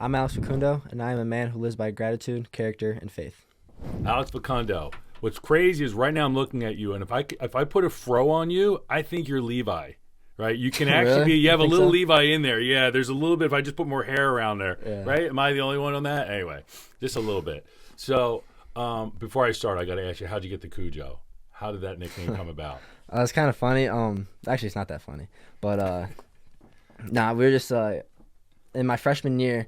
I'm Alex Facundo, and I am a man who lives by gratitude, character, and faith. Alex Facundo. What's crazy is right now I'm looking at you, and if I put a fro on you, I think you're Levi, right? You can actually Really? be. You You have a think little so? Levi in there. Yeah, there's a little bit. If I just put more hair around there, Yeah. right? Am I the only one on that? Anyway, just a little bit. So before I start, I got to ask you, how'd you get the Kujo? How did that nickname come about? It's kind of funny. Actually, it's not that funny, but nah, we were just in my freshman year.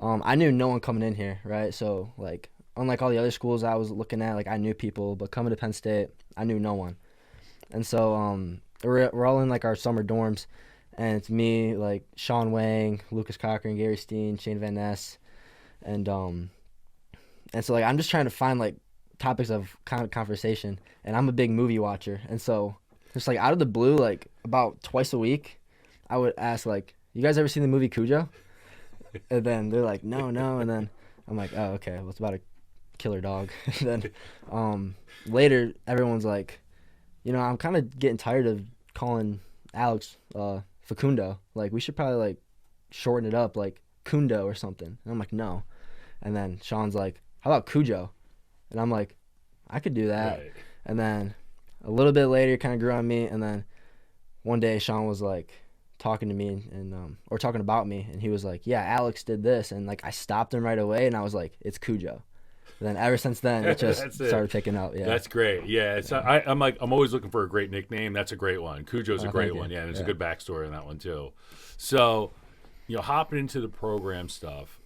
I knew no one coming in here, right? So like, unlike all the other schools I was looking at, like I knew people, but coming to Penn State, I knew no one. And so we're all in like our summer dorms, and it's me, like Sean Wang, Lucas Cochran, Gary Steen, Shane Van Ness, and so like I'm just trying to find like topics of kind of conversation, and I'm a big movie watcher, and so just like out of the blue, like about twice a week, I would ask like, "You guys ever seen the movie Kujo?" And then they're like, "No, no," and then I'm like, "Oh, okay, well it's about a killer dog." And then later, everyone's like, I'm kind of getting tired of calling Alex Facundo. Like, we should probably, like, shorten it up, like, Kundo or something. And I'm like, no. And then Sean's like, how about Kujo? And I'm like, I could do that. Right. And then a little bit later, it kind of grew on me. And then one day, Sean was, like, talking to me or talking about me. And he was like, yeah, Alex did this. And, like, I stopped him right away. And I was like, it's Kujo. And then ever since then, it just That's it. started picking up. Yeah. That's great. Yeah, I'm always looking for a great nickname. That's a great one. Cujo's a Oh, great thank you. one. Yeah, and there's Yeah. a good backstory on that one too. So, hopping into the program stuff,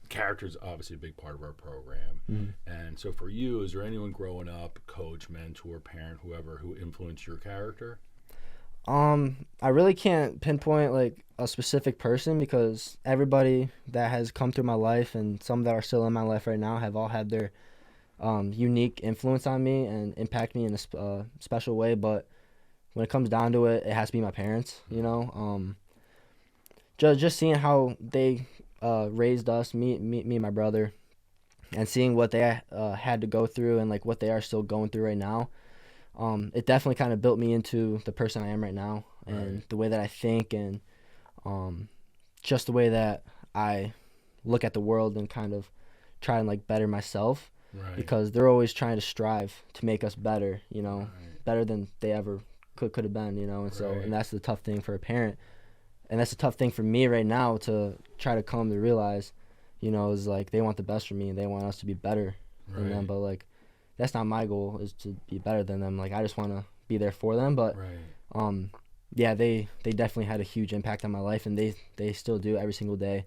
character's obviously a big part of our program. And so for you, is there anyone growing up, coach, mentor, parent, whoever, who influenced your character? I really can't pinpoint like a specific person because everybody that has come through my life and some that are still in my life right now have all had their unique influence on me and impact me in a special way. But when it comes down to it, it has to be my parents. Just seeing how they raised us, me, and my brother, and seeing what they had to go through and like what they are still going through right now. It definitely kind of built me into the person I am right now and Right. the way that I think and just the way that I look at the world and kind of try and like better myself Right. because they're always trying to strive to make us better, Right. better than they ever could have been, and so Right. and that's the tough thing for a parent. And that's a tough thing for me right now to try to come to realize, is like they want the best for me and they want us to be better than them, Right. but like that's not my goal is to be better than them. Like I just want to be there for them, but Right. yeah, they definitely had a huge impact on my life and they still do every single day.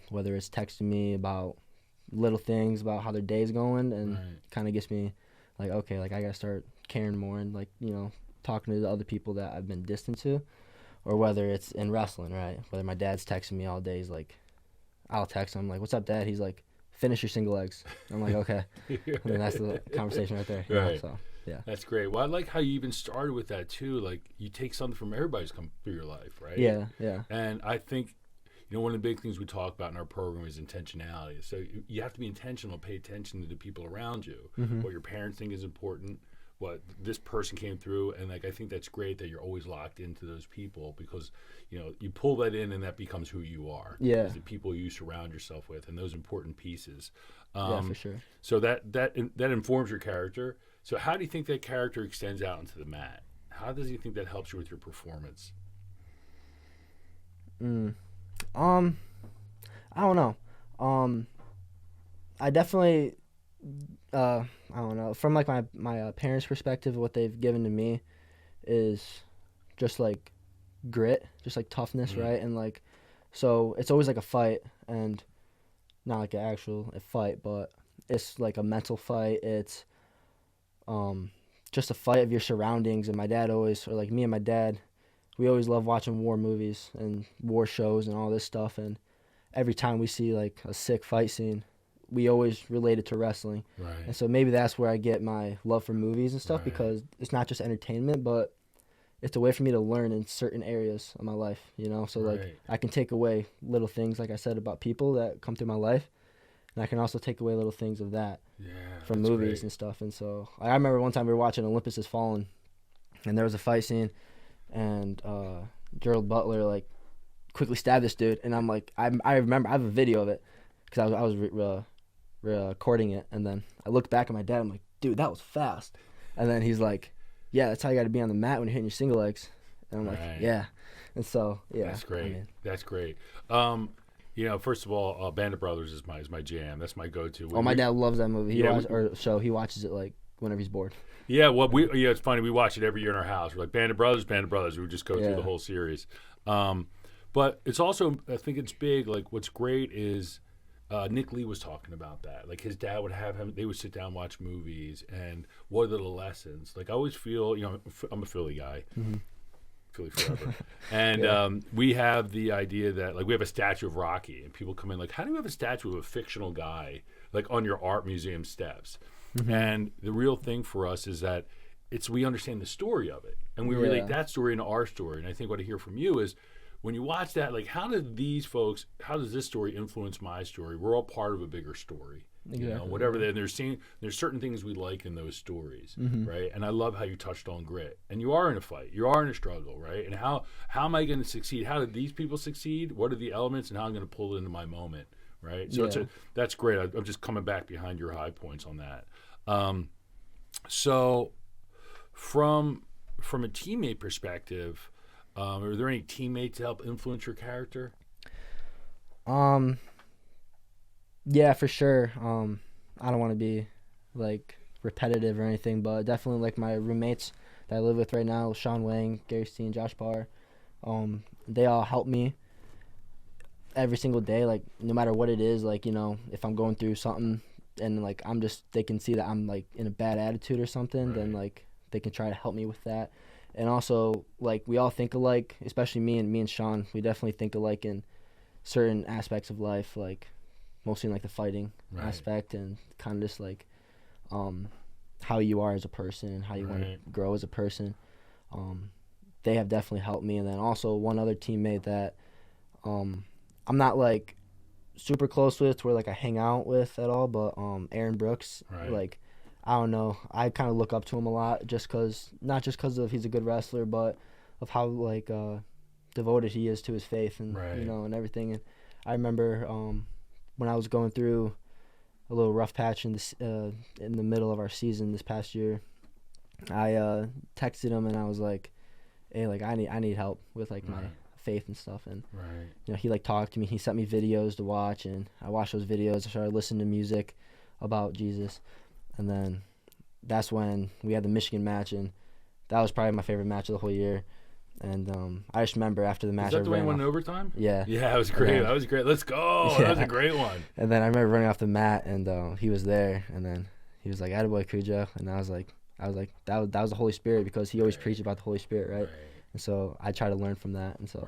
Whether it's texting me about little things about how their day's going and Right. kind of gets me like, okay, like I got to start caring more and like, talking to the other people that I've been distant to, or whether it's in wrestling, right? Whether my dad's texting me all day, he's like, I'll text him like, "What's up, Dad?" He's like, "Finish your single legs." I'm like, okay. I mean, that's the conversation right there. Right. So, yeah. That's great. Well, I like how you even started with that too. Like you take something from everybody's come through your life, right? Yeah, yeah. And I think, one of the big things we talk about in our program is intentionality. So you have to be intentional, pay attention to the people around you, what your parents think is important, what this person came through. And like, I think that's great that you're always locked into those people because, you pull that in and that becomes who you are. Yeah. Is the people you surround yourself with and those important pieces. Yeah, for sure. So that informs your character. So how do you think that character extends out into the mat? How does you think that helps you with your performance? I don't know. I definitely, I don't know. From like my parents' perspective, what they've given to me is just like grit, just like toughness, right? And like, so it's always like a fight, and not like an actual fight, but it's like a mental fight. It's just a fight of your surroundings. And my dad always, or like me and my dad, we always love watching war movies and war shows and all this stuff. And every time we see like a sick fight scene, we always relate it to wrestling. Right. And so maybe that's where I get my love for movies and stuff Right. because it's not just entertainment, but it's a way for me to learn in certain areas of my life, So like Right. I can take away little things, like I said, about people that come through my life. And I can also take away little things of that Yeah. from that's movies great. and stuff. And so I remember one time we were watching Olympus Has Fallen, and there was a fight scene, and Gerald Butler like quickly stab this dude, and I'm like, I remember I have a video of it because I was recording it, and then I looked back at my dad. I'm like, dude, that was fast. And then he's like, yeah, that's how you got to be on the mat when you're hitting your single legs. And I'm like, yeah. And so yeah, that's great. I mean, That's great. First of all, Band of Brothers is my jam. That's my go-to. My dad loves that movie. He watches it like whenever he's bored. Yeah, well, it's funny. We watch it every year in our house. We're like Band of Brothers. We would just go through the whole series. But it's also, I think it's big. Like, what's great is Nick Lee was talking about that. Like, his dad would have him. They would sit down, watch movies, and what are the lessons? Like, I always feel, I'm a Philly guy. Mm-hmm. Philly forever. And we have the idea that, like, we have a statue of Rocky, and people come in like, how do you have a statue of a fictional guy, like, on your art museum steps? Mm-hmm. And the real thing for us is that we understand the story of it, and we relate that story into our story. And I think what I hear from you is, when you watch that, like, how does this story influence my story? We're all part of a bigger story. Exactly. Whatever there's certain things we like in those stories, mm-hmm. right? And I love how you touched on grit. And you are in a fight, you are in a struggle, right? And how am I going to succeed? How did these people succeed? What are the elements, and how I'm going to pull it into my moment, right? So that's great. I'm just coming back behind your high points on that. So from a teammate perspective, are there any teammates to help influence your character? Yeah, for sure. I don't want to be like repetitive or anything, but definitely like my roommates that I live with right now, Sean Wang, Gary Steen, Josh Barr, they all help me every single day, like no matter what it is, like, if I'm going through something and like they can see that I'm like in a bad attitude or something, then like they can try to help me with that. And also, like, we all think alike, especially me and Sean. We definitely think alike in certain aspects of life, like mostly in like the fighting aspect, and kind of just like how you are as a person and how you want to grow as a person. They have definitely helped me. And then also one other teammate that I'm not like super close with, where like I hang out with at all, but Aaron Brooks, like, I don't know, I kind of look up to him a lot, not just because of he's a good wrestler, but of how like devoted he is to his faith and and everything. And I remember when I was going through a little rough patch in the middle of our season this past year, I texted him and I was like, hey, like I need help with like my faith and stuff. And he like talked to me, he sent me videos to watch, and I watched those videos. I started listening to music about Jesus, and then that's when we had the Michigan match, and that was probably my favorite match of the whole year. And I just remember after the match, is that the one went in overtime? Yeah, that was great. That was great. Let's go. That was a great one. And then I remember running off the mat, and he was there, and then he was like, "Attaboy, Kujo," and I was like, that was the Holy Spirit, because he always preached about the Holy Spirit, right? And so I try to learn from that, and so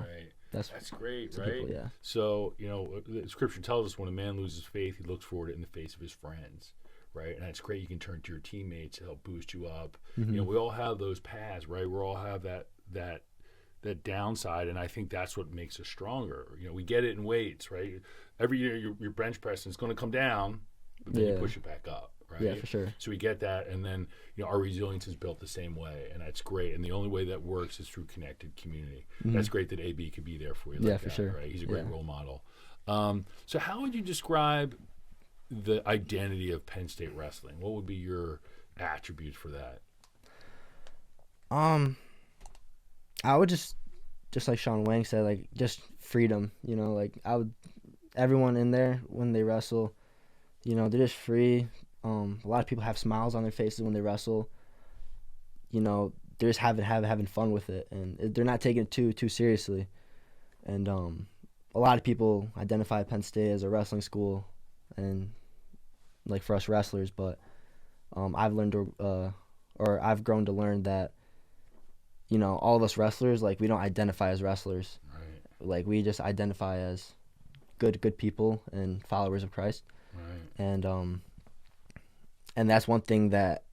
that's great, right? People, So the Scripture tells us when a man loses faith, he looks forward it in the face of his friends. Right, and it's great. You can turn to your teammates to help boost you up. Mm-hmm. We all have those paths, right? We all have that downside, and I think that's what makes us stronger. We get it in weights, right? Every year your bench press is going to come down, but then you push it back up, right? Yeah, for sure. So we get that, and then our resilience is built the same way, and that's great. And the only way that works is through connected community. Mm-hmm. That's great that AB could be there for you. Like for sure. Right? He's a great role model. So how would you describe the identity of Penn State wrestling? What would be your attributes for that? I would just like Sean Wang said, like, just freedom. Like, everyone in there when they wrestle, they're just free. A lot of people have smiles on their faces when they wrestle. They're just having fun with it, and they're not taking it too seriously. And a lot of people identify Penn State as a wrestling school, and like for us wrestlers, but I've grown to learn that all of us wrestlers, like, we don't identify as wrestlers. Like, we just identify as good people and followers of Christ. And that's one thing that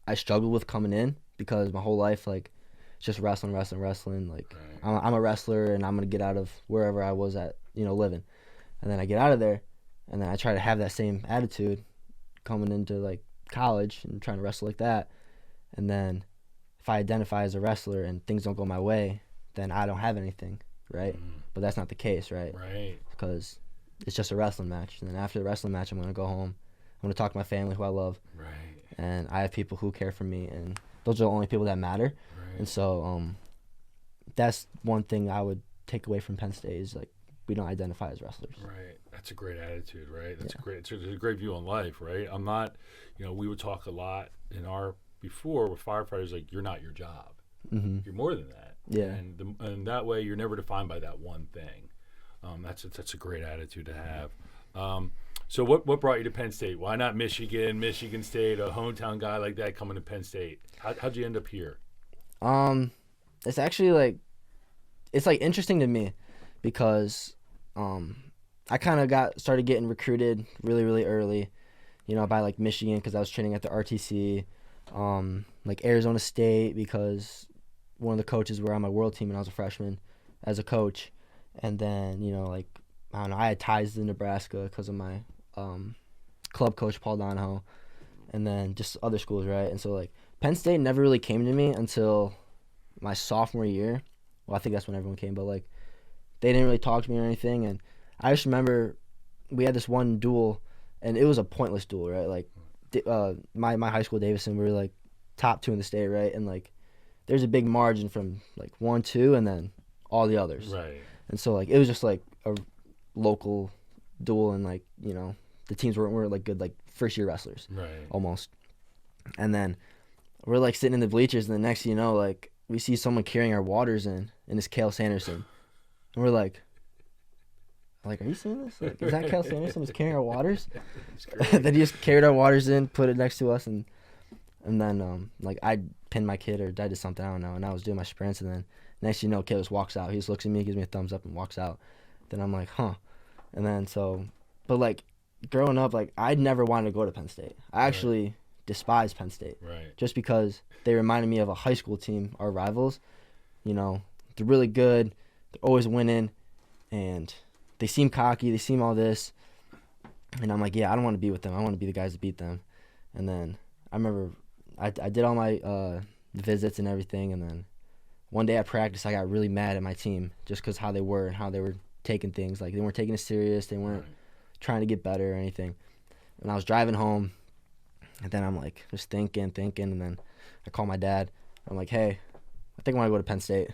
I struggled with coming in, because my whole life, like, it's just wrestling. Like, I'm a wrestler, and I'm gonna get out of wherever I was at, living. And then I get out of there, and then I try to have that same attitude coming into like college and trying to wrestle like that. And then if I identify as a wrestler and things don't go my way, then I don't have anything, right? but that's not the case, right? Right. Because it's just a wrestling match. And then after the wrestling match, I'm going to go home. I'm going to talk to my family who I love. Right. And I have people who care for me, and those are the only people that matter. Right. And so that's one thing I would take away from Penn State is, like, we don't identify as wrestlers. Right. That's a great attitude, right? That's Yeah. it's a great view on life, right? I'm not, we would talk a lot before with firefighters, like, you're not your job. Mm-hmm. You're more than that. Yeah. And that way you're never defined by that one thing. That's a great attitude to have. So what brought you to Penn State? Why not Michigan State, a hometown guy like that coming to Penn State? How'd you end up here? It's actually it's interesting to me because I kind of started getting recruited really, really early, by like Michigan because I was training at the RTC, like Arizona State because one of the coaches were on my world team and I was a freshman as a coach. And then, I don't know, I had ties to Nebraska because of my club coach, Paul Donahoe, and then just other schools, right? And so, Penn State never really came to me until my sophomore year. Well, I think that's when everyone came, but, they didn't really talk to me or anything. And I just remember we had this one duel, and it was a pointless duel, right? My high school, Davison, we were, top 2 in the state, right? And, there's a big margin from, 1, 2, and then all the others. Right. And so, it was just, a local duel, and, the teams weren't good, first-year wrestlers. Right. Almost. And then we're, sitting in the bleachers, and the next thing you know, we see someone carrying our waters in, and it's Cale Sanderson. And we're like, are you seeing this? Is that Cale Sanderson is carrying our waters? Then he just carried our waters in, put it next to us, and then, I pinned my kid or I did something, I don't know, and I was doing my sprints, and then next thing you know, Cale just walks out. He just looks at me, gives me a thumbs up, and walks out. Then I'm like, huh. And then but growing up, I never wanted to go to Penn State. I actually despised Penn State. Right. Just because they reminded me of a high school team, our rivals. They're really good. They're always winning. And they seem cocky. They seem all this. And I'm like, yeah, I don't want to be with them. I want to be the guys that beat them. And then I remember I did all my visits and everything. And then one day at practice, I got really mad at my team just because how they were and how they were taking things. They weren't taking it serious. They weren't trying to get better or anything. And I was driving home, and then I'm just thinking, and then I call my dad. I'm like, hey, I think I want to go to Penn State.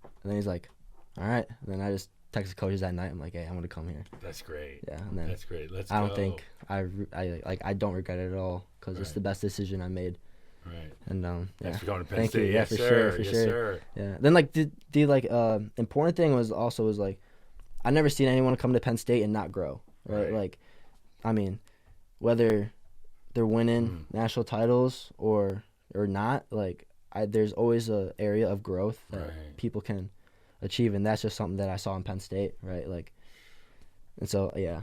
And then he's like, all right. And then I just texted coaches that night. I'm like, hey, I'm going to come here. That's great. Yeah. And then that's great. Let's I go. don't think I don't regret it at all because it's the best decision I made. Right. And thanks for going to Penn Thank State. you. Yeah, Yes, for sir. sure, for Yes, sure. sir. Yeah. Then the important thing was I never seen anyone come to Penn State and not grow. Right. Whether they're winning national titles or not, there's always a area of growth that people can achieve, and that's just something that I saw in Penn State, right? And so yeah.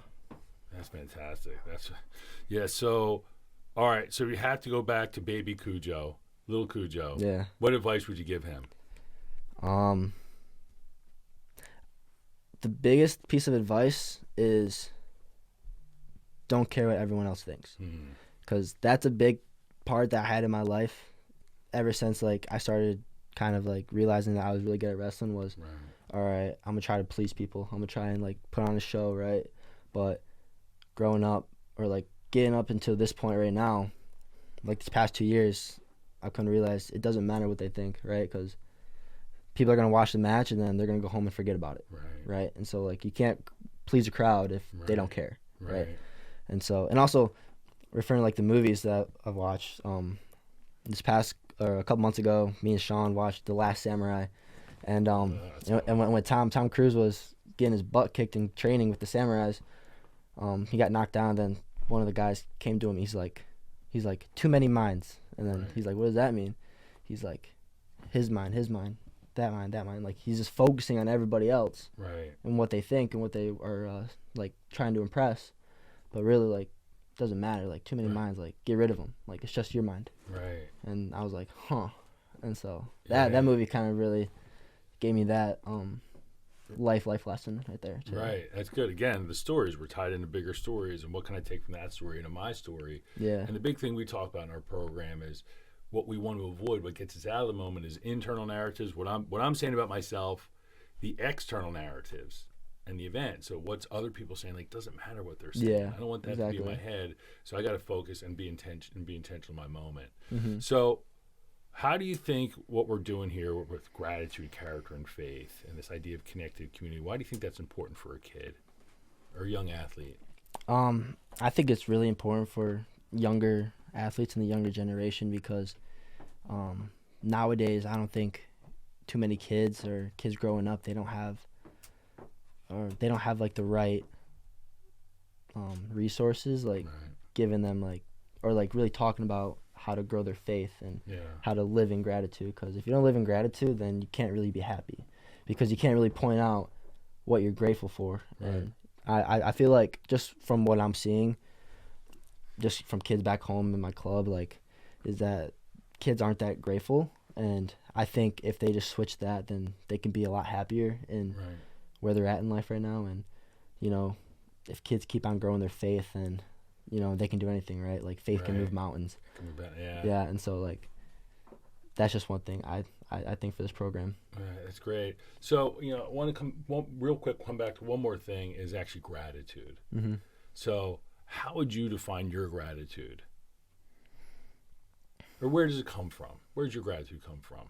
That's fantastic. So, all right. So we have to go back to baby Kujo, little Kujo. Yeah. What advice would you give him? The biggest piece of advice is don't care what everyone else thinks, because that's a big part that I had in my life ever since I started kind of realizing that I was really good at wrestling was, all right, I'm gonna try to please people. I'm gonna try and put on a show, right? But growing up or getting up until this point right now, these past 2 years, I couldn't realize it doesn't matter what they think, right? Because people are gonna watch the match and then they're gonna go home and forget about it, right? And so you can't please a crowd if they don't care, right? And so, and also referring to the movies that I've watched, this past a couple months ago, me and Sean watched The Last Samurai, and and when Tom Cruise was getting his butt kicked in training with the samurais, he got knocked down. Then one of the guys came to him. He's like, too many minds. And then he's like, what does that mean? He's like, his mind, that mind. He's just focusing on everybody else, and what they think and what they are trying to impress. But really, doesn't matter. Too many minds. Get rid of them. It's just your mind. Right. And I was like, huh. And so that movie kind of really gave me that life lesson right there too. Right. That's good. Again, the stories were tied into bigger stories, and what can I take from that story into my story? Yeah. And the big thing we talk about in our program is what we want to avoid. What gets us out of the moment is internal narratives. What I'm saying about myself the external narratives and the event. So what's other people saying, like, doesn't matter what they're saying. Yeah, I don't want that to be in my head. So I got to focus and be intentional in my moment. So how do you think what we're doing here with gratitude, character, and faith, and this idea of connected community, why do you think that's important for a kid or a young athlete? I think it's really important for younger athletes in the younger generation because nowadays I don't think too many kids or kids growing up, they don't have like the right resources, like giving them like, or like really talking about how to grow their faith and how to live in gratitude. Because if you don't live in gratitude, then you can't really be happy, because you can't really point out what you're grateful for. And I feel like, just from what I'm seeing, just from kids back home in my club, like, is that kids aren't that grateful. And I think if they just switch that, then they can be a lot happier in where they're at in life right now. And, you know, if kids keep on growing their faith, then, you know, they can do anything, right? Like, faith can move mountains. Yeah, and so, like, that's just one thing I think for this program. That's great. So, you know, I want to come back to one more thing, is actually gratitude. So how would you define your gratitude? Or where does it come from? Where does your gratitude come from?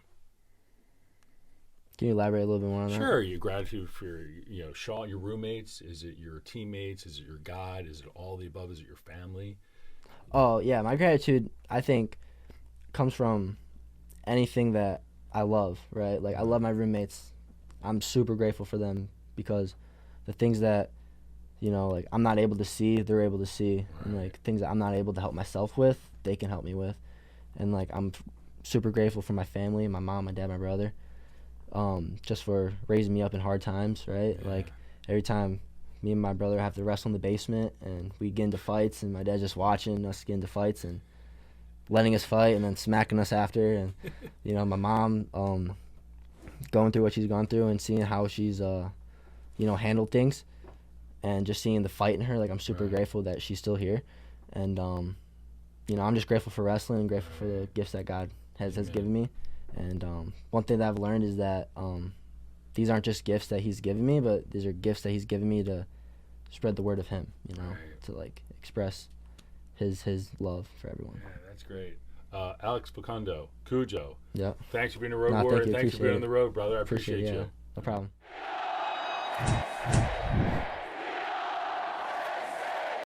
Can you elaborate a little bit more on that? Sure. Your gratitude for Sean, your roommates. Is it your teammates? Is it your God? Is it all the above? Is it your family? Oh, yeah. My gratitude, I think, comes from anything that I love, right? Like, I love my roommates. I'm super grateful for them, because the things that, you know, like, I'm not able to see, they're able to see. And, like, things that I'm not able to help myself with, they can help me with. And, like, I'm super grateful for my family, my mom, my dad, my brother, just for raising me up in hard times, right? Like, every time me and my brother have to wrestle in the basement, and we get into fights, and my dad's just watching us get into fights and letting us fight and then smacking us after. And, you know, my mom going through what she's gone through and seeing how she's, you know, handled things, and just seeing the fight in her. Like, I'm super grateful that she's still here. And, you know, I'm just grateful for wrestling and grateful for the gifts that God has given me. And one thing that I've learned is that these aren't just gifts that he's given me, but these are gifts that he's given me to spread the word of him, you know, to, like, express his love for everyone. Yeah, that's great. Alex Facundo, Kujo. Yeah. Thanks for being a road warrior. Thanks for being on the road, brother. I appreciate you. No problem.